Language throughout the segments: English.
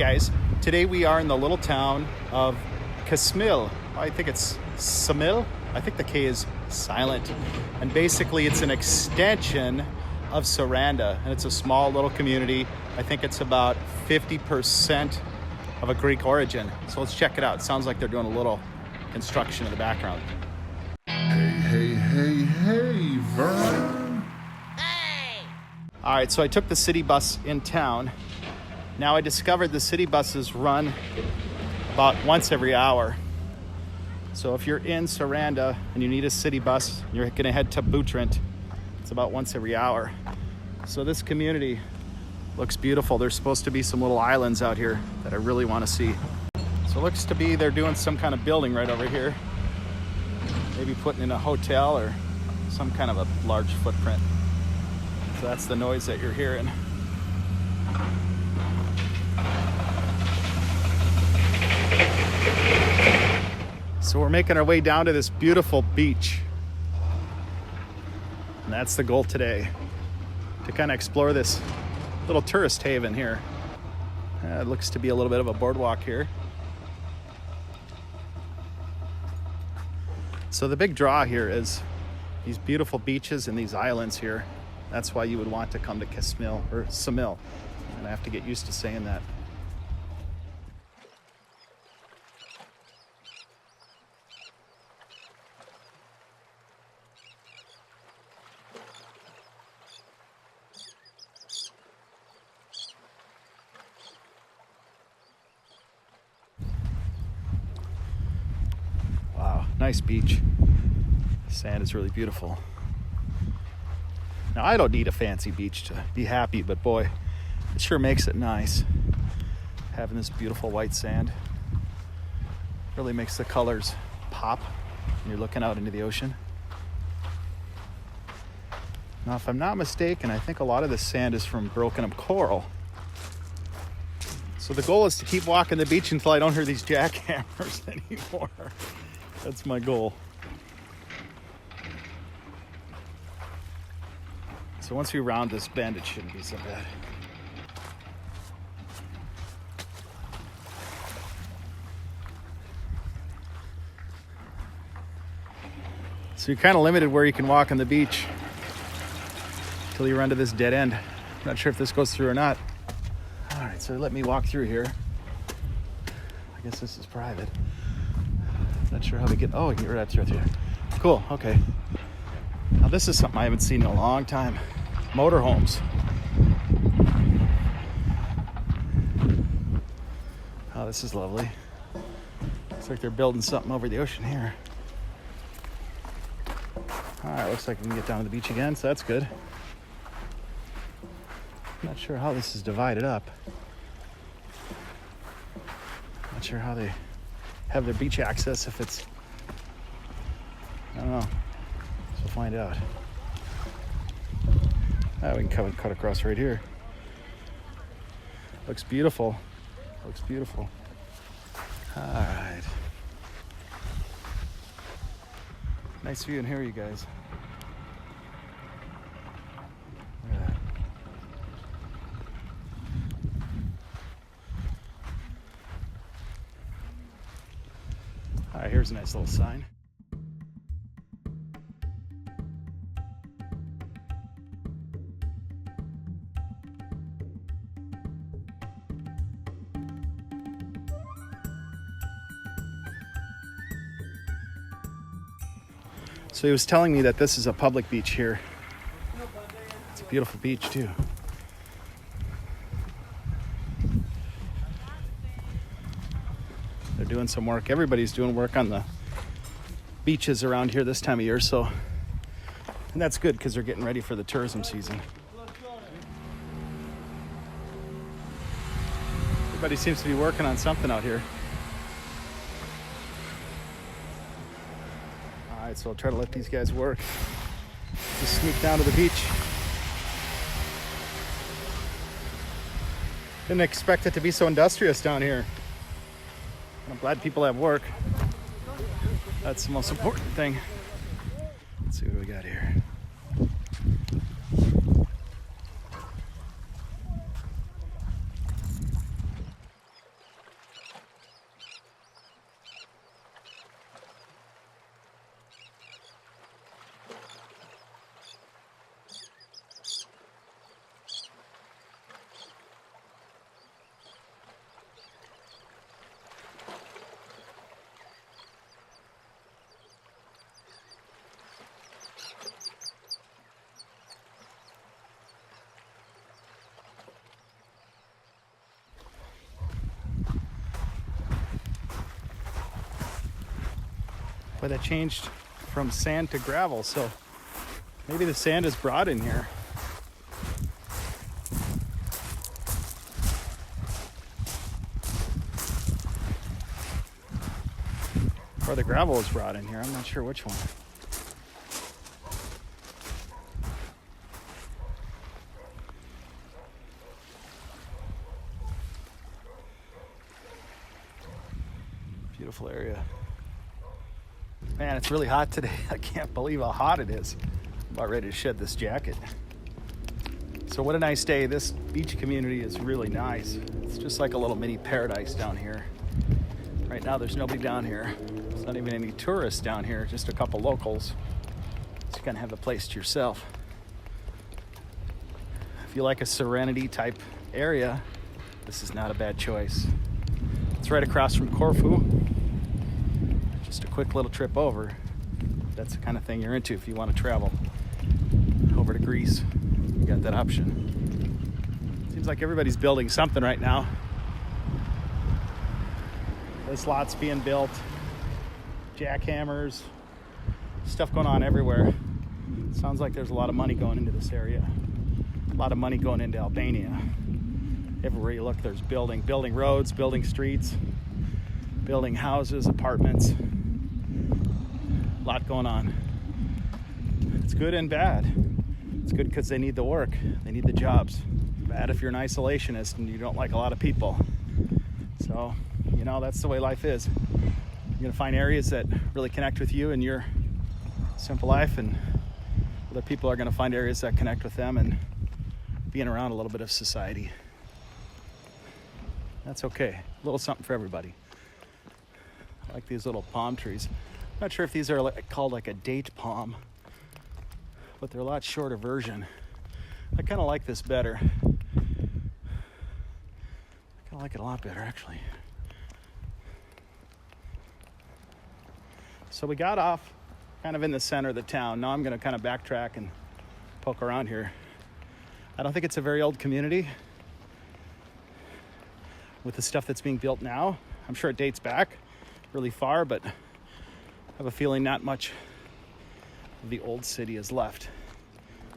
guys, today we are in the little town of Ksamil. I think it's Ksamil. I think the K is silent. And basically it's an extension of Saranda, and it's a small little community. I think it's about 50% of a Greek origin. So let's check it out. It sounds like they're doing a little construction in the background. Hey, Vern. Hey! All right, so I took the city bus in town. Now I discovered the city buses run about once every hour. So if you're in Saranda and you need a city bus, you're gonna head to Butrint. It's about once every hour. So this community looks beautiful. There's supposed to be some little islands out here that I really wanna see. So it looks to be they're doing some kind of building right over here. Maybe putting in a hotel or some kind of a large footprint. So that's the noise that you're hearing. So we're making our way down to this beautiful beach. And that's the goal today, to kind of explore this little tourist haven here. It looks to be a little bit of a boardwalk here. So the big draw here is these beautiful beaches and these islands here. That's why you would want to come to Ksamil, or Ksamil. And I have to get used to saying that. Wow, nice beach. The sand is really beautiful. Now, I don't need a fancy beach to be happy, but boy, it sure makes it nice. Having this beautiful white sand really makes the colors pop when you're looking out into the ocean. Now, if I'm not mistaken, I think a lot of this sand is from broken up coral. So the goal is to keep walking the beach until I don't hear these jackhammers anymore. That's my goal. So once we round this bend, it shouldn't be so bad. So you're kind of limited where you can walk on the beach until you run to this dead end. I'm not sure if this goes through or not. All right, so let me walk through here. I guess this is private. Not sure how to get, oh, you can get right through here. Cool, okay. Now this is something I haven't seen in a long time. Motorhomes. Oh, this is lovely. Looks like they're building something over the ocean here. All right, looks like we can get down to the beach again, so that's good. Not sure how this is divided up. Not sure how they have their beach access, if it's, I don't know. So we'll find out. We can cut across right here. Looks beautiful. Looks beautiful. All right. Nice view in here, you guys. Look at that. All right, here's a nice little sign. So he was telling me that this is a public beach here. It's a beautiful beach too. They're doing some work. Everybody's doing work on the beaches around here this time of year, so, and that's good because they're getting ready for the tourism season. Everybody seems to be working on something out here. Alright, so I'll try to let these guys work. Just sneak down to the beach. Didn't expect it to be so industrious down here. I'm glad people have work. That's the most important thing. Let's see what we got here. But that changed from sand to gravel, so maybe the sand is brought in here. Or the gravel was brought in here. I'm not sure which one. Beautiful area. Man, it's really hot today. I can't believe how hot it is. I'm about ready to shed this jacket. So what a nice day. This beach community is really nice. It's just like a little mini paradise down here. Right now there's nobody down here. There's not even any tourists down here, just a couple locals. So you kind of have the place to yourself. If you like a serenity type area, this is not a bad choice. It's right across from Corfu. Just a quick little trip over. That's the kind of thing you're into if you want to travel over to Greece. You got that option. Seems like everybody's building something right now. This lot's being built. Jackhammers. Stuff going on everywhere. Sounds like there's a lot of money going into this area. A lot of money going into Albania. Everywhere you look, there's building roads, building streets, building houses, apartments. A lot going on. It's good and bad. It's good because they need the work. They need the jobs. Bad if you're an isolationist and you don't like a lot of people. So, you know, that's the way life is. You're going to find areas that really connect with you and your simple life, and other people are going to find areas that connect with them and being around a little bit of society. That's okay. A little something for everybody. I like these little palm trees. I'm not sure if these are called like a date palm, but they're a lot shorter version. I kind of like this better. I kind of like it a lot better, actually. So we got off kind of in the center of the town. Now I'm going to kind of backtrack and poke around here. I don't think it's a very old community with the stuff that's being built now. I'm sure it dates back really far, but I have a feeling not much of the old city is left.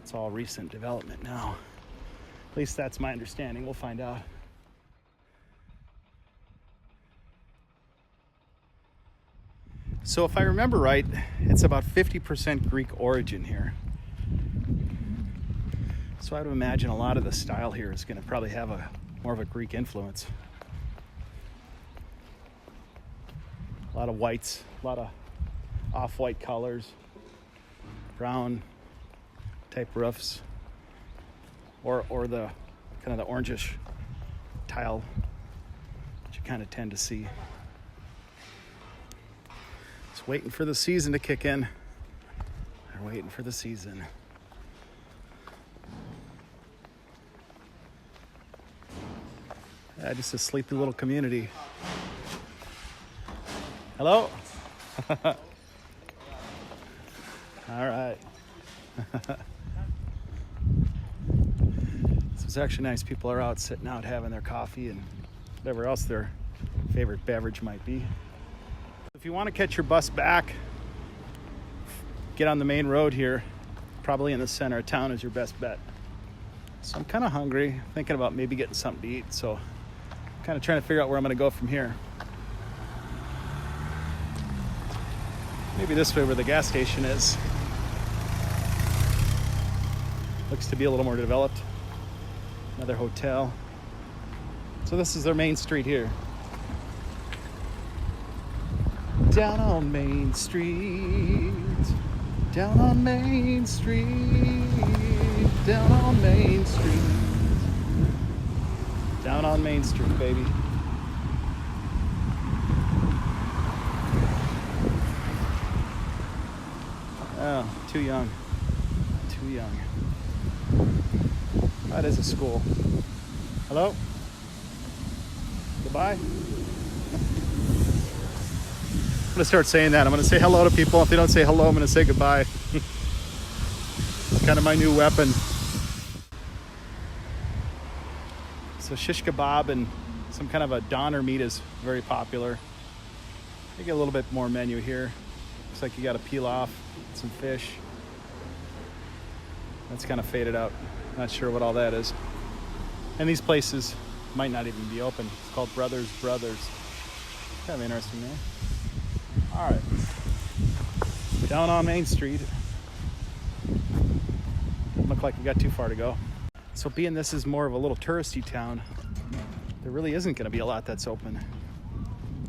It's all recent development now. At least that's my understanding. We'll find out. So if I remember right, it's about 50% Greek origin here. So I would imagine a lot of the style here is going to probably have more of a Greek influence. A lot of whites, a lot of off-white colors, brown type roofs, or the kind of the orangish tile that you kind of tend to see. Just waiting for the season to kick in. They're waiting for the season. Yeah, just a sleepy little community. Hello? All right. This is actually nice. People are out sitting out having their coffee and whatever else their favorite beverage might be. If you want to catch your bus back, get on the main road here. Probably in the center of town is your best bet. So I'm kind of hungry, thinking about maybe getting something to eat. So I'm kind of trying to figure out where I'm going to go from here. Maybe this way where the gas station is. Looks to be a little more developed. Another hotel. So this is their main street here. Down on Main Street. Down on Main Street. Down on Main Street. Down on Main Street, baby. Oh, too young. Too young. That is a school. Hello? Goodbye? I'm going to start saying that. I'm going to say hello to people. If they don't say hello, I'm going to say goodbye. It's kind of my new weapon. So shish kebab and some kind of a doner meat is very popular. I get a little bit more menu here. Looks like you got to peel off some fish. That's kind of faded out. Not sure what all that is. And these places might not even be open. It's called Brothers. Kind of interesting, man. All right. Down on Main Street. Doesn't look like we got too far to go. So being this is more of a little touristy town, there really isn't going to be a lot that's open.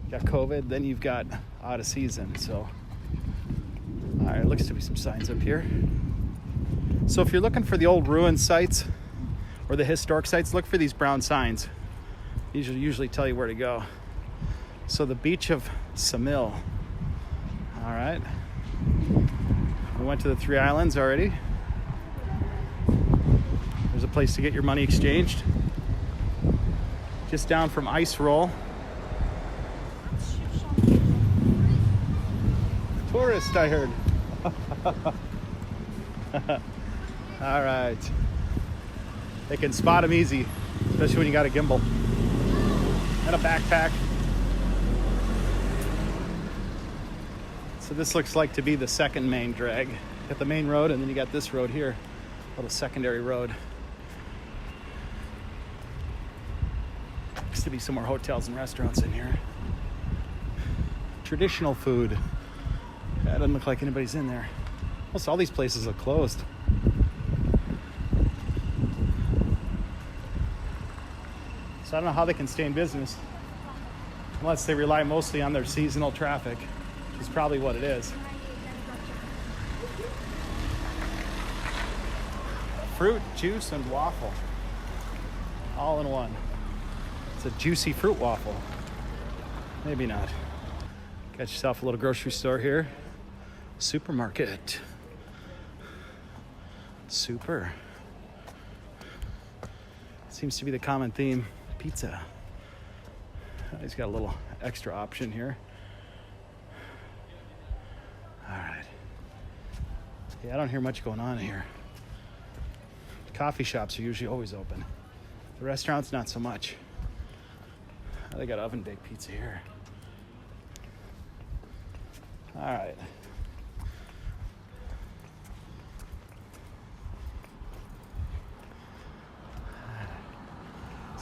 You got COVID, then you've got out of season. So, all right, looks to be some signs up here. So if you're looking for the old ruin sites or the historic sites, look for these brown signs. These will usually tell you where to go. So the beach of Ksamil. All right. We went to the 3 islands already. There's a place to get your money exchanged. Just down from Ice Roll. Tourist, I heard. All right. They can spot them easy, especially when you got a gimbal and a backpack. So this looks like to be the second main drag. You got the main road, and then you got this road here, a little secondary road. Looks to be some more hotels and restaurants in here. Traditional food. Yeah, it doesn't look like anybody's in there. Almost all these places are closed. So I don't know how they can stay in business unless they rely mostly on their seasonal traffic, which is probably what it is. Fruit, juice, and waffle. All in one. It's a juicy fruit waffle. Maybe not. Got yourself a little grocery store here. Supermarket. Super. Seems to be the common theme. Pizza. He's got a little extra option here. All right. Yeah, I don't hear much going on here. Coffee shops are usually always open. The restaurants, not so much. Oh, they got oven baked pizza here. All right.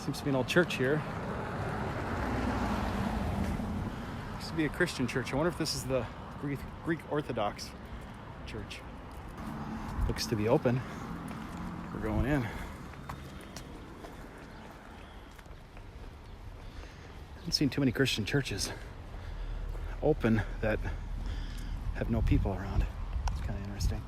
Seems to be an old church here. Used to be a Christian church. I wonder if this is the Greek Orthodox church. Looks to be open. We're going in. Haven't seen too many Christian churches open that have no people around. It's kind of interesting.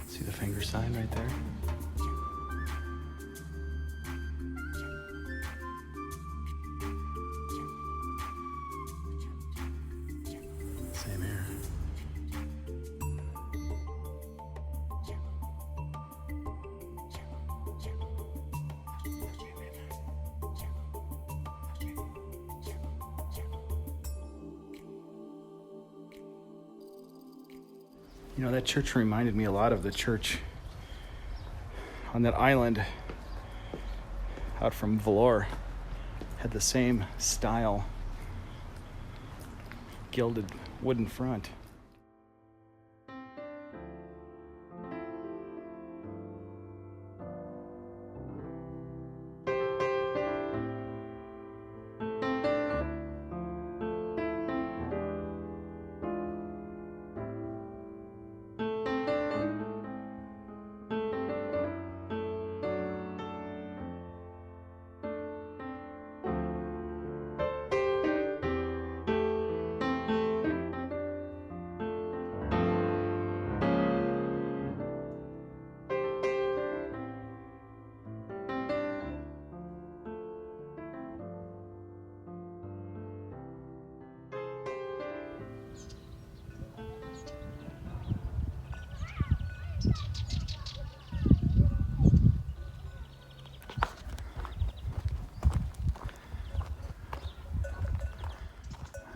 See the finger sign right there? Same here. You know, that church reminded me a lot of the church on that island out from Vlorë. Had the same style, gilded wooden front.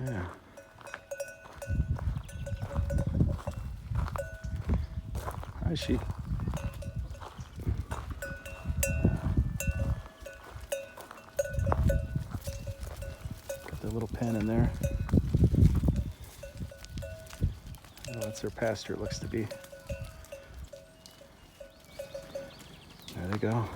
Yeah. Hi, sheep. Got their little pen in there. Oh, that's their pasture, it looks to be. There they go.